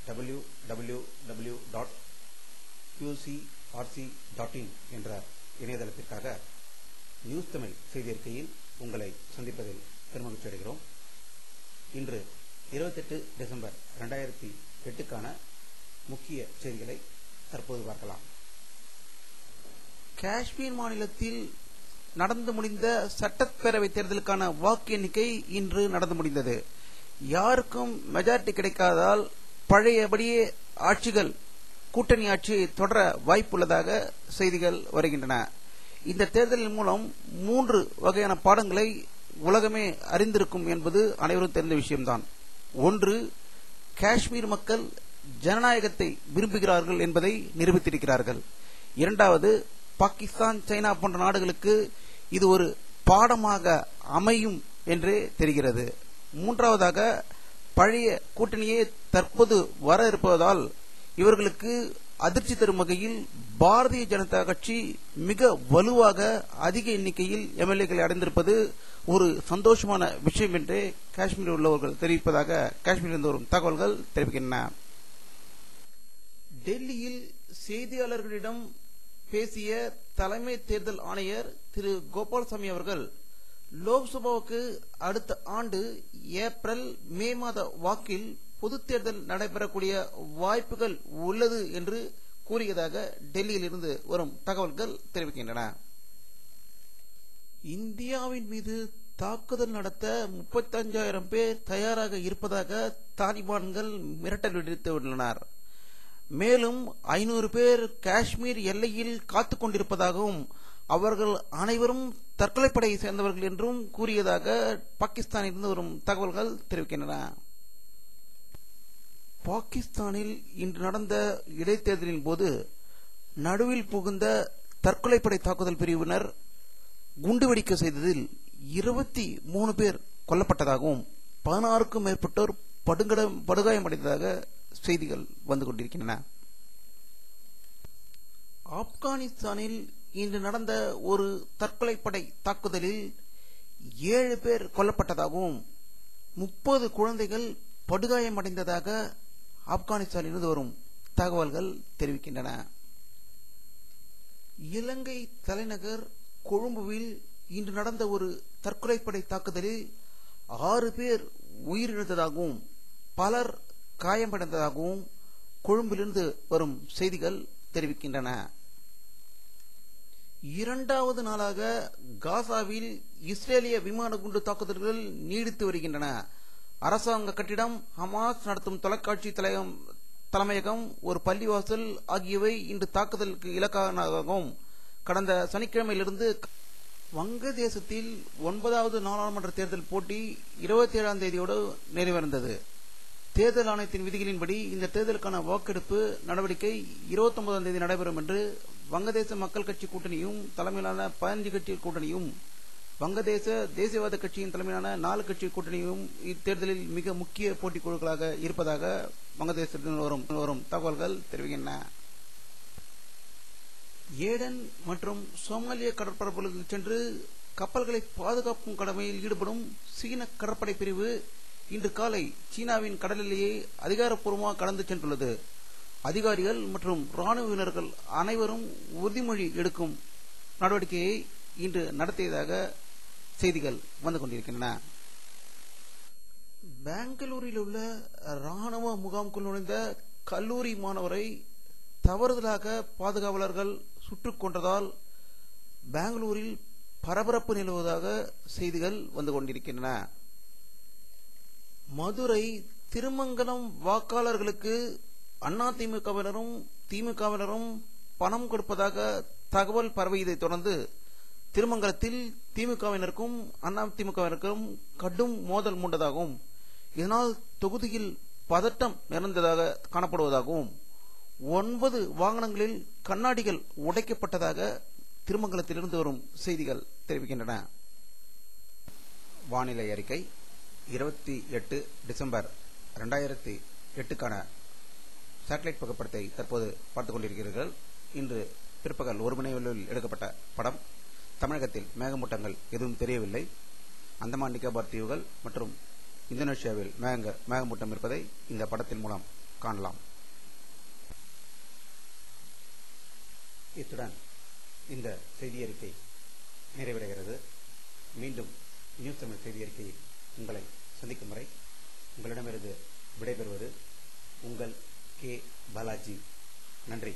www.qcrc.in என்ற இணையதளத்திற்காக news Tamil செய்தி அறிக்கையில் உங்களை சந்திப்பதில் பெருமகிழ்ச்சி அடைகிறோம். இன்று 28 டிசம்பர் 2008க்கான முக்கிய செய்திகளை தற்போது பார்க்கலாம். காஷ்மீர் மாநிலத்தில் நடந்து முடிந்த சட்டப்பேரவை தேர்தலுக்கான வாக்கு எண்ணிக்கை இன்று நடந்து முடிந்தது. யாருக்கும் மெஜாரிட்டி கிடைக்காததால் பழையபடியே கூட்டணி ஆட்சி தொடர வாய்ப்புள்ளதாக செய்திகள் வருகின்றன. இந்த தேர்தலின் மூலம் 3 வகையான பாடங்களை உலகமே அறிந்திருக்கும் என்பது அனைவரும் தெரிந்த விஷயம்தான். ஒன்று, காஷ்மீர் மக்கள் ஜனநாயகத்தை விரும்புகிறார்கள் என்பதை நிரூபித்திருக்கிறார்கள். இரண்டாவது, பாகிஸ்தான், சைனா போன்ற நாடுகளுக்கு இது ஒரு பாடமாக அமையும் என்றே தெரிகிறது. மூன்றாவதாக, பழைய கூட்டணியே தற்போது வர இருப்பதால் இவர்களுக்கு அதிர்ச்சி தரும் வகையில் பாரதிய ஜனதா கட்சி மிக வலுவாக அதிக எண்ணிக்கையில் எம்எல்ஏக்களை அடைந்திருப்பது ஒரு சந்தோஷமான விஷயம் என்று காஷ்மீரில் உள்ளவர்கள் தெரிவிப்பதாக காஷ்மீரிலிருந்து வரும் தகவல்கள் தெரிவிக்கின்றன. டெல்லியில் செய்தியாளர்களிடம் பேசிய தலைமை தேர்தல் ஆணையர் திரு கோபால்சாமி அவர்கள் லோக்சபாவுக்கு அடுத்த ஆண்டு ஏப்ரல் மே மாத வாக்கில் பொது தேர்தல் நடைபெறக்கூடிய வாய்ப்புகள் உள்ளது என்று கூறியதாக டெல்லியில் இருந்து வரும் தகவல்கள் தெரிவிக்கின்றன. இந்தியாவின் மீது தாக்குதல் நடத்த 35,000 பேர் தயாராக இருப்பதாக தாலிபான்கள் மிரட்டல் விடுத்துள்ளனர். மேலும் 500 பேர் காஷ்மீர் எல்லையில் காத்துக் கொண்டிருப்பதாகவும் அவர்கள் அனைவரும் தற்கொலைப்படையை சேர்ந்தவர்கள் என்றும் கூறியதாக பாகிஸ்தானிலிருந்து வரும் தகவல்கள் தெரிவிக்கின்றன. பாகிஸ்தானில் இன்று நடந்த இடைத்தேர்தலின் போது நடுவில் புகுந்த தற்கொலைப்படை தாக்குதல் பிரிவினர் குண்டுவெடிக்க செய்ததில் 23 பேர் கொல்லப்பட்டதாகவும் 16க்கும் மேற்பட்டோர் படுகாயமடைந்ததாக செய்திகள் வந்து கொண்டிருக்கின்றன. ஆப்கானிஸ்தானில் இன்று நடந்த ஒரு தற்கொலைப்படை தாக்குதலில் 7 பேர் கொல்லப்பட்டதாகவும் 30 குழந்தைகள் படுகாயமடைந்ததாக ஆப்கானிஸ்தானிலிருந்து வரும் தகவல்கள் தெரிவிக்கின்றன. இலங்கை தலைநகர் கொழும்புவில் இன்று நடந்த ஒரு தற்கொலைப்படை தாக்குதலில் 6 பேர் உயிரிழந்ததாகவும் பலர் காயமடைந்ததாகவும் கொழும்பிலிருந்து வரும் செய்திகள் தெரிவிக்கின்றன. 2வது நாளாக காசாவில் இஸ்ரேலிய விமான குண்டு தாக்குதல்கள் நீடித்து வருகின்றன. அரசாங்க கட்டிடம், ஹமாஸ் நடத்தும் தொலைக்காட்சி தலைமையகம், ஒரு பள்ளிவாசல் ஆகியவை இன்று தாக்குதலுக்கு இலக்கானதாகவும் கடந்த சனிக்கிழமையிலிருந்து வங்கதேசத்தில் 9வது நாடாளுமன்ற தேர்தல் போட்டி 27ஆம் தேதியோடு நிறைவடைந்தது. தேர்தல் ஆணையத்தின் விதிகளின்படி இந்த தேர்தலுக்கான வாக்கெடுப்பு நடவடிக்கை 29ஆம் தேதி நடைபெறும் என்று வங்கதேச மக்கள் கட்சி கூட்டணியும் தலைமையிலான 15 கட்சி கூட்டணியும் வங்கதேச தேசியவாத கட்சியின் தலைமையிலான 4 கட்சி கூட்டணியும் இத்தேர்தலில் மிக முக்கிய போட்டி குழுக்களாக இருப்பதாக வங்கதேசத்தில் வரும் தகவல்கள் தெரிவிக்கின்றன. ஏடன் மற்றும் சோமாலிய கடற்பரப்புகளுக்கு சென்று கப்பல்களை பாதுகாக்கும் கடமையில் ஈடுபடும் சீன கடற்படை பிரிவு இன்று காலை சீனாவின் கடலிலேயே அதிகாரப்பூர்வமாக கடந்து சென்றுள்ளது. அதிகாரிகள் மற்றும் ராணுவ அனைவரும் உறுதிமொழி எடுக்கும் நடவடிக்கையை இன்று நடத்தியதாக செய்திகள் வந்து கொண்டிருக்கின்றன. பெங்களூரில் உள்ள ராணுவ முகாமுக்குள் நுழைந்த கல்லூரி மாணவரை தவறுதலாக பாதுகாவலர்கள் சுட்டுக் கொன்றதால் பெங்களூரில் பரபரப்பு நிலவுவதாக செய்திகள் வந்து கொண்டிருக்கின்றன. மதுரை திருமங்கலம் வாக்காளர்களுக்கு அதிமுகவினரும் திமுகவினரும் பணம் கொடுப்பதாக தகவல் பரவியதை தொடர்ந்து திருமங்கலத்தில் திமுகவினருக்கும் அதிமுகவினருக்கும் கடும் மோதல் மூண்டதாகவும் இதனால் தொகுதியில் பதட்டம் நிறைந்ததாக காணப்படுவதாகவும் 9 வாகனங்களில் கண்ணாடிகள் உடைக்கப்பட்டதாக திருமங்கலத்திலிருந்து வரும் செய்திகள் தெரிவிக்கின்றன. வானிலை அறிக்கை 28 டிசம்பர் 2008க்கான சேட்டலைட் புகைப்படத்தை தற்போது பார்த்துக் கொண்டிருக்கிறீர்கள். இன்று பிற்பகல் 1 மணி அளவில் எடுக்கப்பட்ட படம். தமிழகத்தில் மேகமூட்டங்கள் எதுவும் தெரியவில்லை. அந்தமான் நிக்கோபார் தீவுகள் மற்றும் இந்தோனேஷியாவில் மேகமூட்டம் இருப்பதை இந்த படத்தின் மூலம் காணலாம். இத்துடன் இந்த செய்தி அறிக்கை நிறைவடைகிறது. மீண்டும் நியூஸ் தமிழ் செய்தி அறிக்கையில் உங்களை சந்திக்கும் வரை உங்களிடமிருந்து விடைபெறுவது உங்கள் கே பாலாஜி. நன்றி.